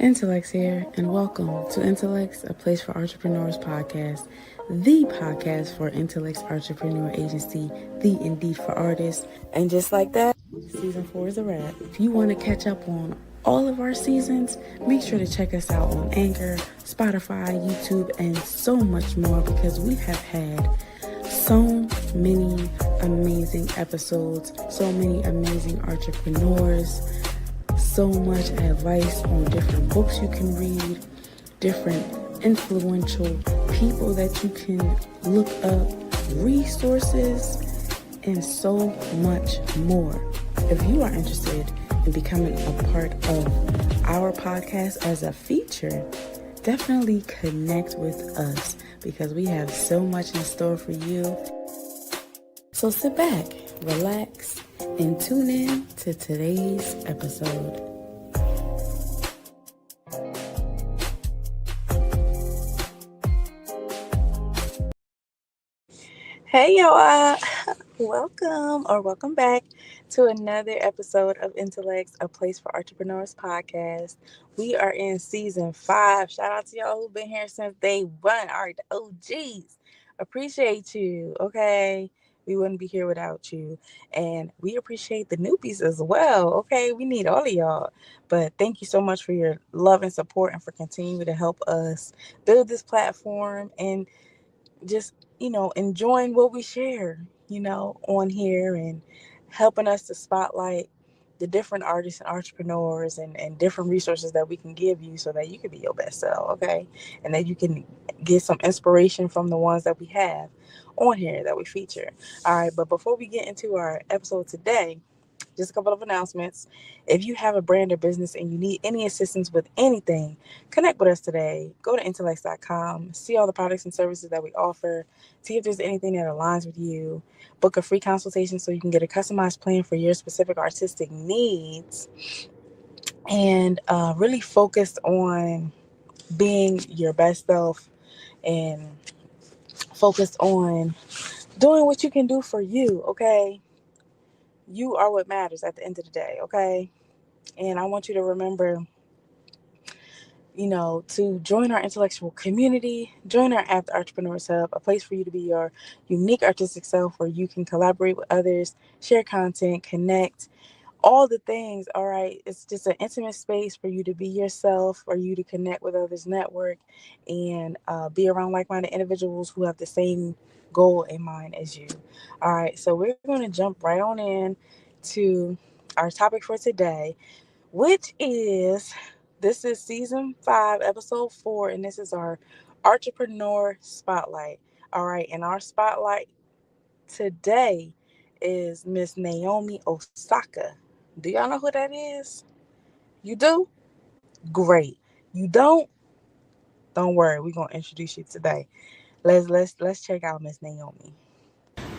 Intelexx here, and welcome to Intelexx, a place for entrepreneurs podcast, the podcast for Intelexx Artrepreneur Agency, the Indeed for Artists. And just like that, season 4 is a wrap. If you want to catch up on all of our seasons, make sure to check us out on Anchor, Spotify, YouTube, and so much more, because we have had so many amazing episodes, so many amazing entrepreneurs, so much advice on different books you can read, different influential people that you can look up, resources, and so much more. If you are interested in becoming a part of our podcast as a feature, definitely connect with us, because we have so much in store for you. So sit back, relax, and tune in to today's episode. Hey y'all, welcome back to another episode of Intelexx, a place for entrepreneurs podcast. We are in season 5. Shout out to y'all who've been here since day 1. All right, the OGs. Appreciate you, okay? We wouldn't be here without you. And we appreciate the newbies as well, okay? We need all of y'all. But thank you so much for your love and support, and for continuing to help us build this platform, and just, enjoying what we share, on here, and helping us to spotlight the different artists and entrepreneurs and different resources that we can give you, so that you can be your best self, okay? And that you can get some inspiration from the ones that we have on here that we feature. All right, but before we get into our episode today, just a couple of announcements. If you have a brand or business and you need any assistance with anything, connect with us today. Go to Intelexx.com, see all the products and services that we offer, see if there's anything that aligns with you. Book a free consultation so you can get a customized plan for your specific artistic needs, and really focus on being your best self, and focus on doing what you can do for you, okay? You are what matters at the end of the day, okay? And I want you to remember, to join our intellectual community, join our app, the Artrepreneurs Hub, a place for you to be your unique artistic self, where you can collaborate with others, share content, connect, all the things, all right? It's just an intimate space for you to be yourself, for you to connect with others, network, and be around like-minded individuals who have the same goal in mind as you. All right, so we're going to jump right on in to our topic for today, which is, this is season 5, episode 4, and this is our Artrepreneur Spotlight. All right, and our spotlight today is Miss Naomi Osaka. Do y'all know who that is? You do? Great. You don't? Don't worry, we're gonna introduce you today. Let's check out Miss Naomi.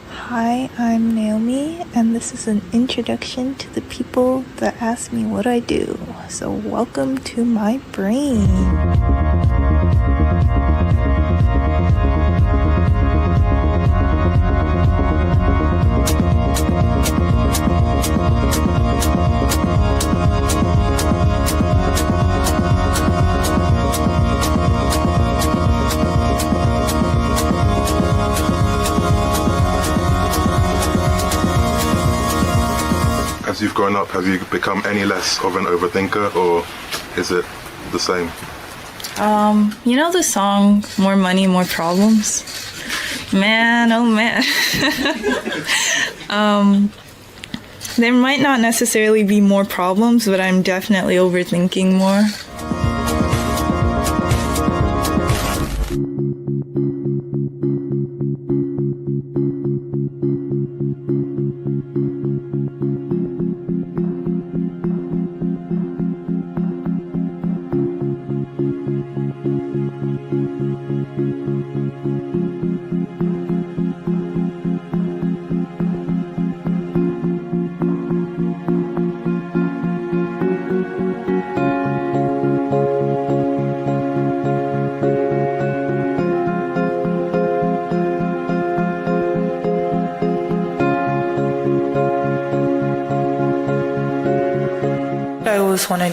Hi, I'm Naomi, and this is an introduction to the people that ask me what I do. So welcome to my brain. As you've grown up, have you become any less of an overthinker, or is it the same? You know the song, More Money, More Problems? Man, oh man. There might not necessarily be more problems, but I'm definitely overthinking more.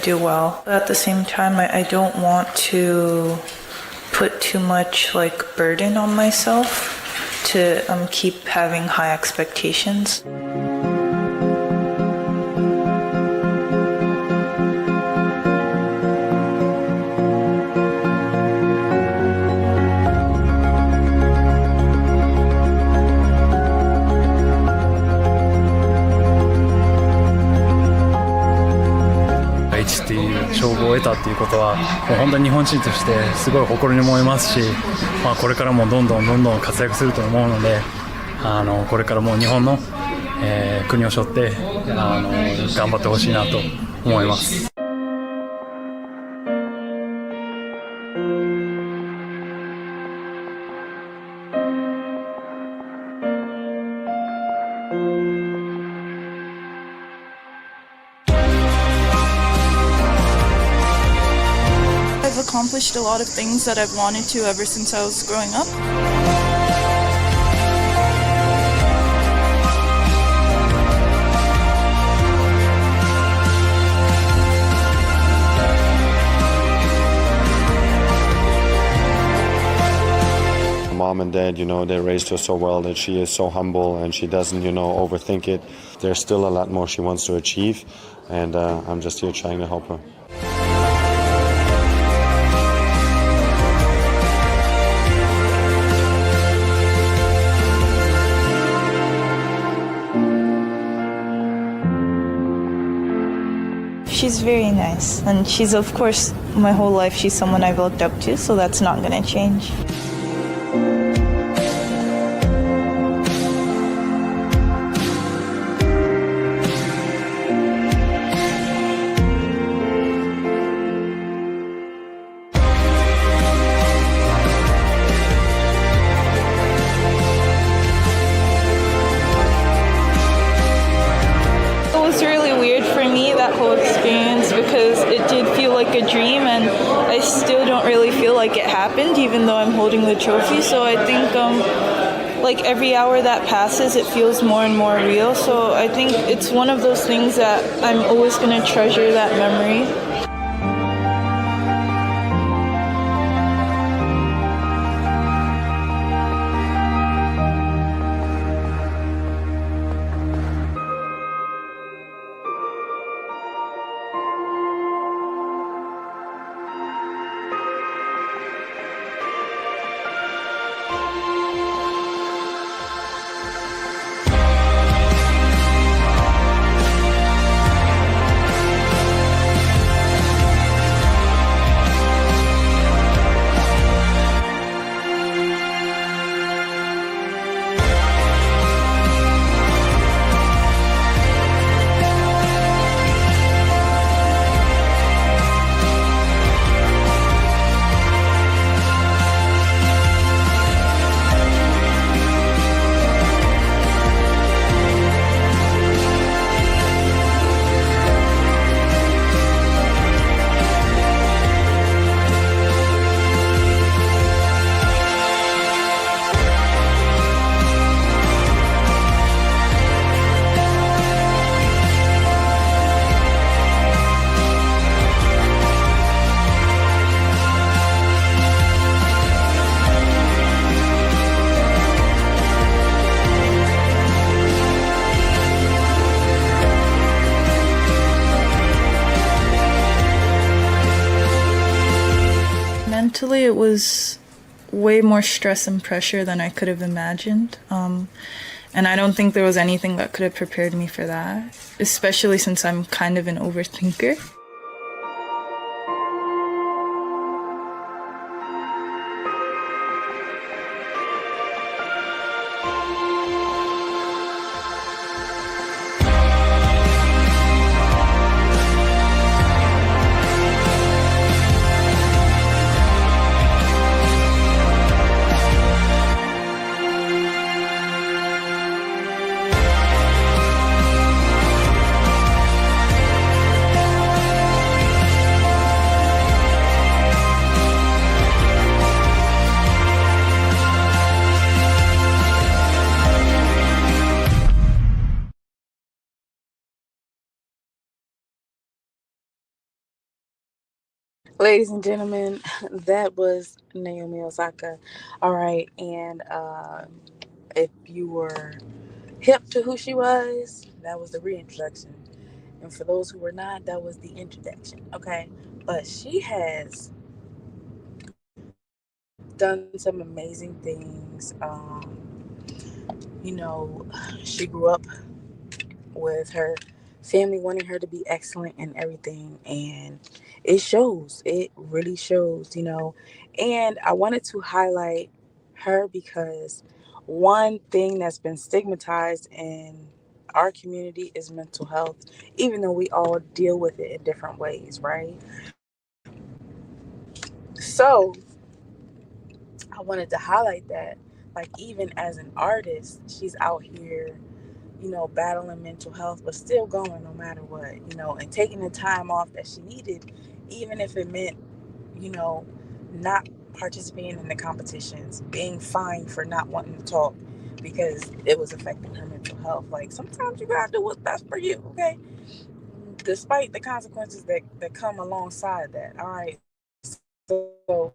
do well. At the same time, I don't want to put too much like burden on myself to keep having high expectations.っていう称号を得たっていうことはもう本当に日本人としてすごい誇りに思いますし、これからもどんどん活躍すると思うので、これからもう日本の、国を背負って頑張ってほしいなと思います。I've accomplished a lot of things that I've wanted to ever since I was growing up. Mom and dad, they raised her so well that she is so humble and she doesn't, overthink it. There's still a lot more she wants to achieve, and I'm just here trying to help her. She's very nice, and she's, of course, my whole life she's someone I've looked up to, so that's not going to change. Because it did feel like a dream, and I still don't really feel like it happened even though I'm holding the trophy. So I think like every hour that passes it feels more and more real. So I think it's one of those things that I'm always going to treasure that memory. Mentally, it was way more stress and pressure than I could have imagined. And I don't think there was anything that could have prepared me for that, especially since I'm kind of an overthinker. Ladies and gentlemen, that was Naomi Osaka. All right, and if you were hip to who she was, that was the reintroduction. And for those who were not, that was the introduction. Okay, but she has done some amazing things. She grew up with her family wanting her to be excellent in everything, and it shows. It really shows. And I wanted to highlight her because one thing that's been stigmatized in our community is mental health, even though we all deal with it in different ways, right? So I wanted to highlight that, like, even as an artist, she's out here, battling mental health, but still going no matter what, and taking the time off that she needed, even if it meant, you know, not participating in the competitions, being fined for not wanting to talk because it was affecting her mental health. Like, sometimes you gotta do what's best for you, okay? Despite the consequences that come alongside that. All right. So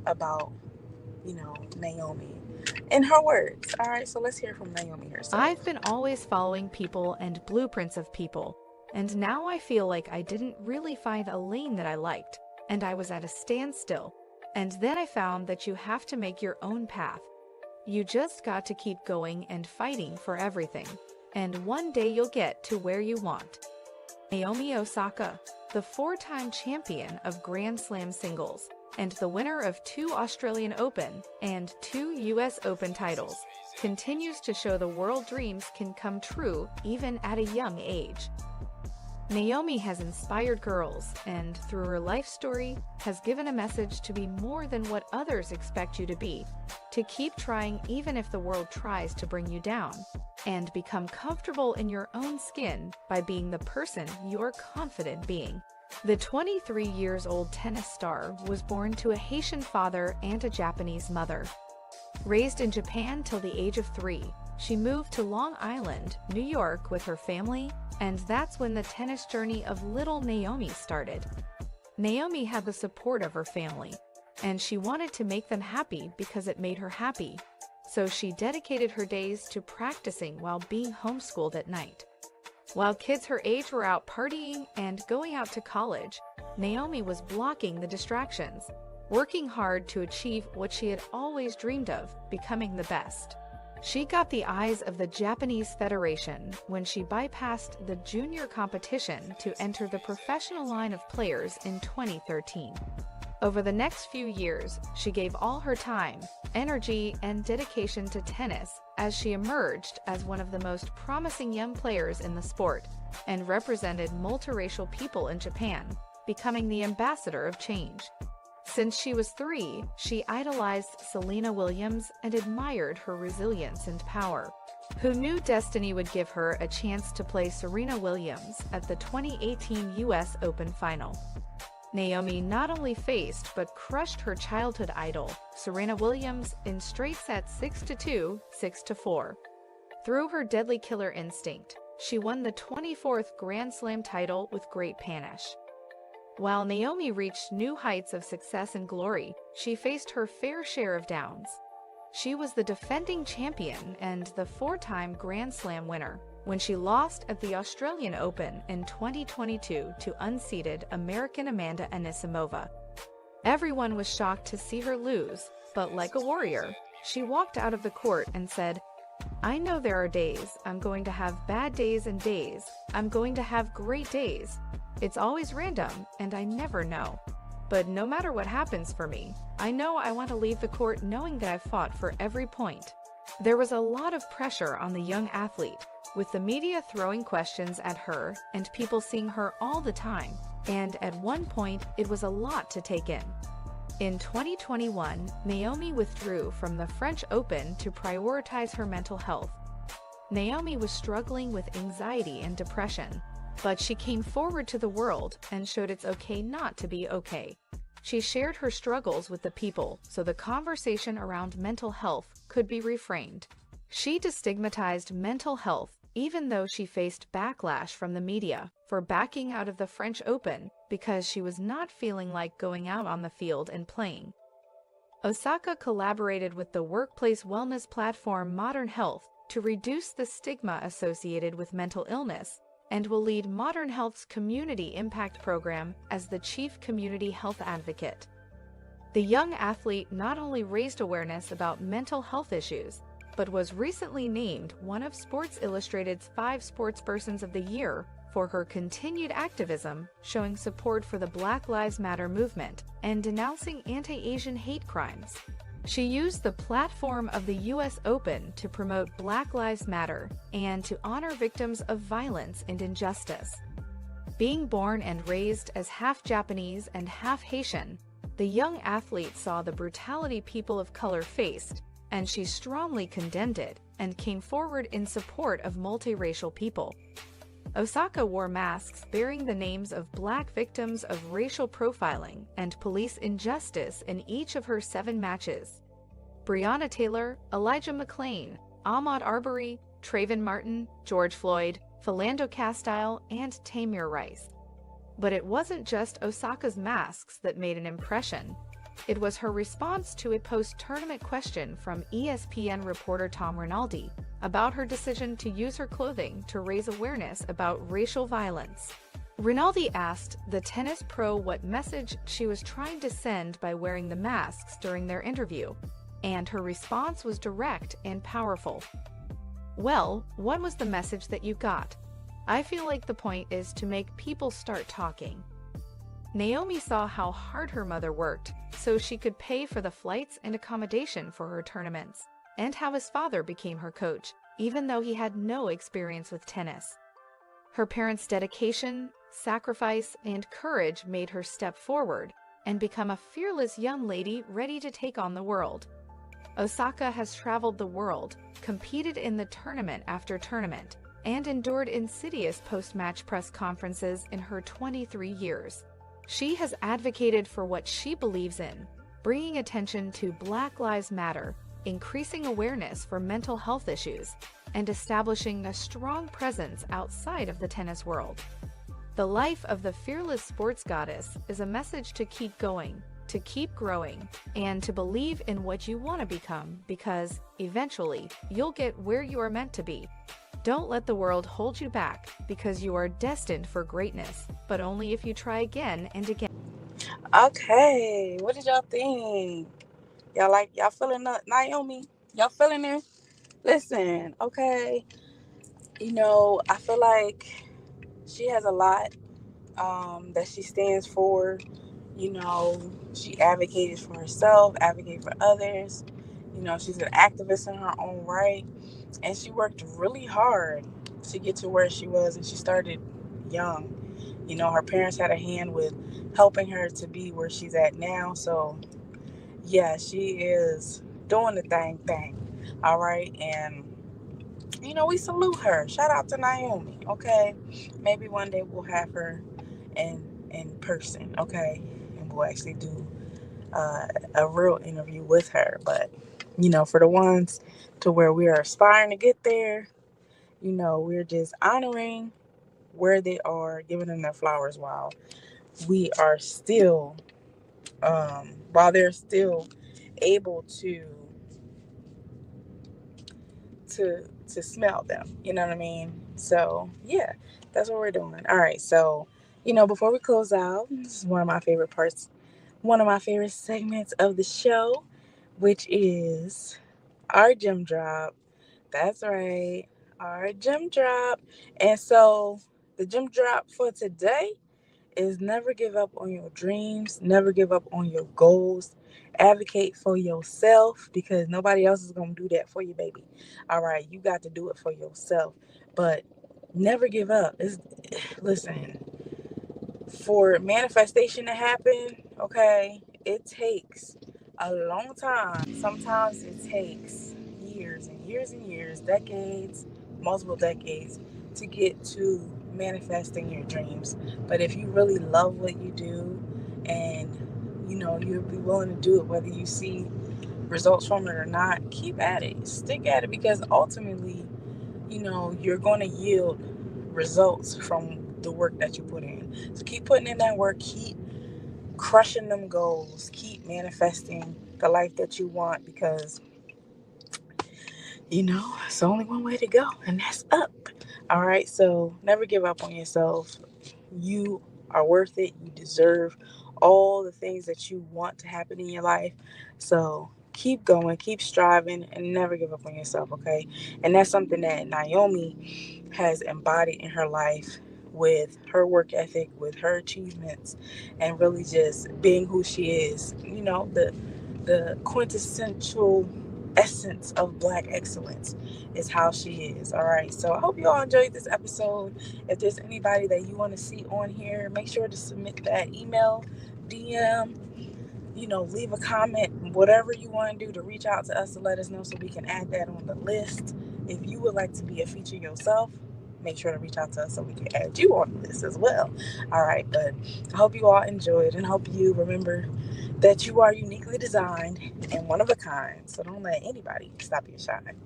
about, Naomi in her words. All right, so let's hear from Naomi herself. I've been always following people and blueprints of people, and now I feel like I didn't really find a lane that I liked, and I was at a standstill. And then I found that you have to make your own path. You just got to keep going and fighting for everything, and one day you'll get to where you want. Naomi Osaka, the four-time champion of Grand Slam singles, and the winner of 2 Australian Open and 2 US Open titles, continues to show the world dreams can come true even at a young age. Naomi has inspired girls and, through her life story, has given a message to be more than what others expect you to be, to keep trying even if the world tries to bring you down, and become comfortable in your own skin by being the person you're confident being. The 23 years old tennis star was born to a Haitian father and a Japanese mother. Raised in Japan till the age of 3, she moved to Long Island, New York with her family, and that's when the tennis journey of little Naomi started. Naomi had the support of her family, and she wanted to make them happy because it made her happy. So she dedicated her days to practicing while being homeschooled at night. While kids her age were out partying and going out to college, Naomi was blocking the distractions, working hard to achieve what she had always dreamed of, becoming the best. She got the eyes of the Japanese Federation when she bypassed the junior competition to enter the professional line of players in 2013. Over the next few years, she gave all her time, energy, and dedication to tennis as she emerged as one of the most promising young players in the sport and represented multiracial people in Japan, becoming the ambassador of change. Since she was 3, she idolized Serena Williams and admired her resilience and power. Who knew destiny would give her a chance to play Serena Williams at the 2018 US Open Final? Naomi not only faced but crushed her childhood idol, Serena Williams, in straight sets 6-2, 6-4. Through her deadly killer instinct, she won the 24th Grand Slam title with great panache. While Naomi reached new heights of success and glory, she faced her fair share of downs. She was the defending champion and the 4-time Grand Slam winner when she lost at the Australian Open in 2022 to unseeded American Amanda Anisimova. Everyone was shocked to see her lose, but like a warrior, she walked out of the court and said, "I know there are days I'm going to have bad days and days I'm going to have great days. It's always random, and I never know. But no matter what happens for me, I know I want to leave the court knowing that I've fought for every point." There was a lot of pressure on the young athlete, with the media throwing questions at her and people seeing her all the time, and at one point it was a lot to take in. In 2021, Naomi withdrew from the French Open to prioritize her mental health. Naomi was struggling with anxiety and depression, but she came forward to the world and showed it's okay not to be okay. She shared her struggles with the people so the conversation around mental health could be reframed. She destigmatized mental health even though she faced backlash from the media for backing out of the French Open because she was not feeling like going out on the field and playing. Osaka collaborated with the workplace wellness platform Modern Health to reduce the stigma associated with mental illness, and will lead Modern Health's Community Impact Program as the Chief Community Health Advocate. The young athlete not only raised awareness about mental health issues, but was recently named one of Sports Illustrated's 5 Sportspersons of the Year for her continued activism, showing support for the Black Lives Matter movement and denouncing anti-Asian hate crimes. She used the platform of the U.S. Open to promote Black Lives Matter and to honor victims of violence and injustice. Being born and raised as half Japanese and half Haitian, the young athlete saw the brutality people of color faced, and she strongly condemned it and came forward in support of multiracial people. Osaka wore masks bearing the names of Black victims of racial profiling and police injustice in each of her 7 matches. Breonna Taylor, Elijah McClain, Ahmaud Arbery, Trayvon Martin, George Floyd, Philando Castile, and Tamir Rice. But it wasn't just Osaka's masks that made an impression. It was her response to a post-tournament question from ESPN reporter Tom Rinaldi about her decision to use her clothing to raise awareness about racial violence. Rinaldi asked the tennis pro what message she was trying to send by wearing the masks during their interview, and her response was direct and powerful. Well, what was the message that you got? I feel like the point is to make people start talking. Naomi saw how hard her mother worked so she could pay for the flights and accommodation for her tournaments, and how his father became her coach, even though he had no experience with tennis. Her parents' dedication, sacrifice, and courage made her step forward and become a fearless young lady ready to take on the world. Osaka has traveled the world, competed in the tournament after tournament, and endured insidious post-match press conferences in her 23 years. She has advocated for what she believes in, bringing attention to Black Lives Matter, increasing awareness for mental health issues, and establishing a strong presence outside of the tennis world. The life of the fearless sports goddess is a message to keep going, to keep growing, and to believe in what you want to become, because eventually you'll get where you are meant to be. Don't let the world hold you back, because you are destined for greatness, but only if you try again and again. Okay, what did y'all think? Y'all feeling Naomi? Y'all feeling her? Listen, okay. I feel like she has a lot that she stands for. She advocated for herself, advocated for others. She's an activist in her own right. And she worked really hard to get to where she was, and she started young. Her parents had a hand with helping her to be where she's at now. So, yeah, she is doing the thing. All right. And, we salute her. Shout out to Naomi. Okay. Maybe one day we'll have her in person. Okay. And we'll actually do a real interview with her. But, for the ones to where we are aspiring to get there, we're just honoring where they are, giving them their flowers while we are still, while they're still able to smell them. You know what I mean? So, yeah, that's what we're doing. All right. So, before we close out, this is one of my favorite parts, one of my favorite segments of the show, which is our gem drop. That's right, our gem drop. And so the gem drop for today is never give up on your dreams, never give up on your goals. Advocate for yourself, because nobody else is going to do that for you, baby. All right, you got to do it for yourself. But never give up. Listen, for manifestation to happen, okay, it takes a long time. Sometimes it takes years and years and years, decades, multiple decades to get to manifesting your dreams. But if you really love what you do, and you'll be willing to do it whether you see results from it or not, keep at it, stick at it, because ultimately you're going to yield results from the work that you put in. So keep putting in that work, keep crushing them goals, keep manifesting the life that you want, because it's only one way to go, and that's up. All right, so never give up on yourself. You are worth it. You deserve all the things that you want to happen in your life. So keep going, keep striving, and never give up on yourself, okay? And that's something that Naomi has embodied in her life with her work ethic, with her achievements, and really just being who she is. The quintessential essence of Black excellence is how she is. All right, so I hope you all enjoyed this episode. If there's anybody that you want to see on here, make sure to submit that email, DM, leave a comment, whatever you want to do to reach out to us to let us know so we can add that on the list. If you would like to be a feature yourself, make sure to reach out to us so we can add you on the list as well. All right, but I hope you all enjoyed, and hope you remember that you are uniquely designed and one of a kind. So don't let anybody stop your shine.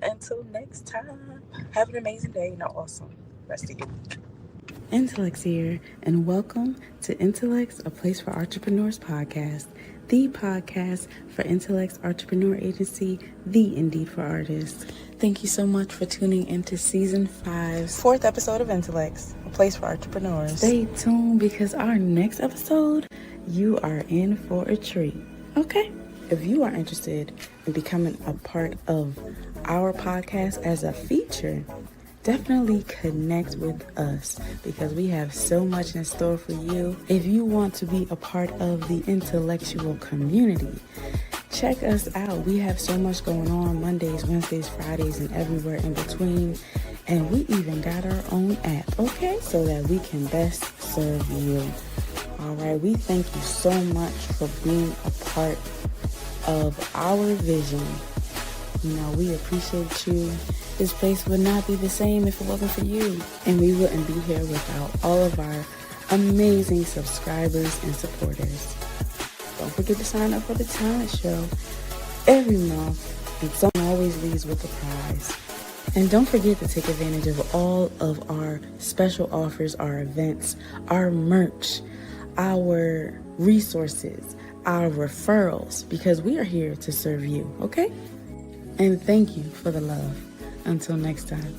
Until next time, have an amazing day and an awesome rest of your week. Intelexx here, and welcome to Intelexx, a place for entrepreneurs podcast, the podcast for Intelexx Artrepreneur Agency, the Indeed for Artists. Thank you so much for tuning into Season 5's 4th episode of Intelexx, a place for entrepreneurs. Stay tuned, because our next episode, you are in for a treat. Okay? If you are interested in becoming a part of our podcast as a feature, definitely connect with us, because we have so much in store for you. If you want to be a part of the intellectual community, check us out. We have so much going on Mondays, Wednesdays, Fridays, and everywhere in between. And we even got our own app, okay? So that we can best serve you. All right, we thank you so much for being a part of our vision. We appreciate you. This place would not be the same if it wasn't for you. And we wouldn't be here without all of our amazing subscribers and supporters. Don't forget to sign up for the talent show every month, and someone always leaves with a prize. And don't forget to take advantage of all of our special offers, our events, our merch, our resources, our referrals, because we are here to serve you, okay? And thank you for the love. Until next time.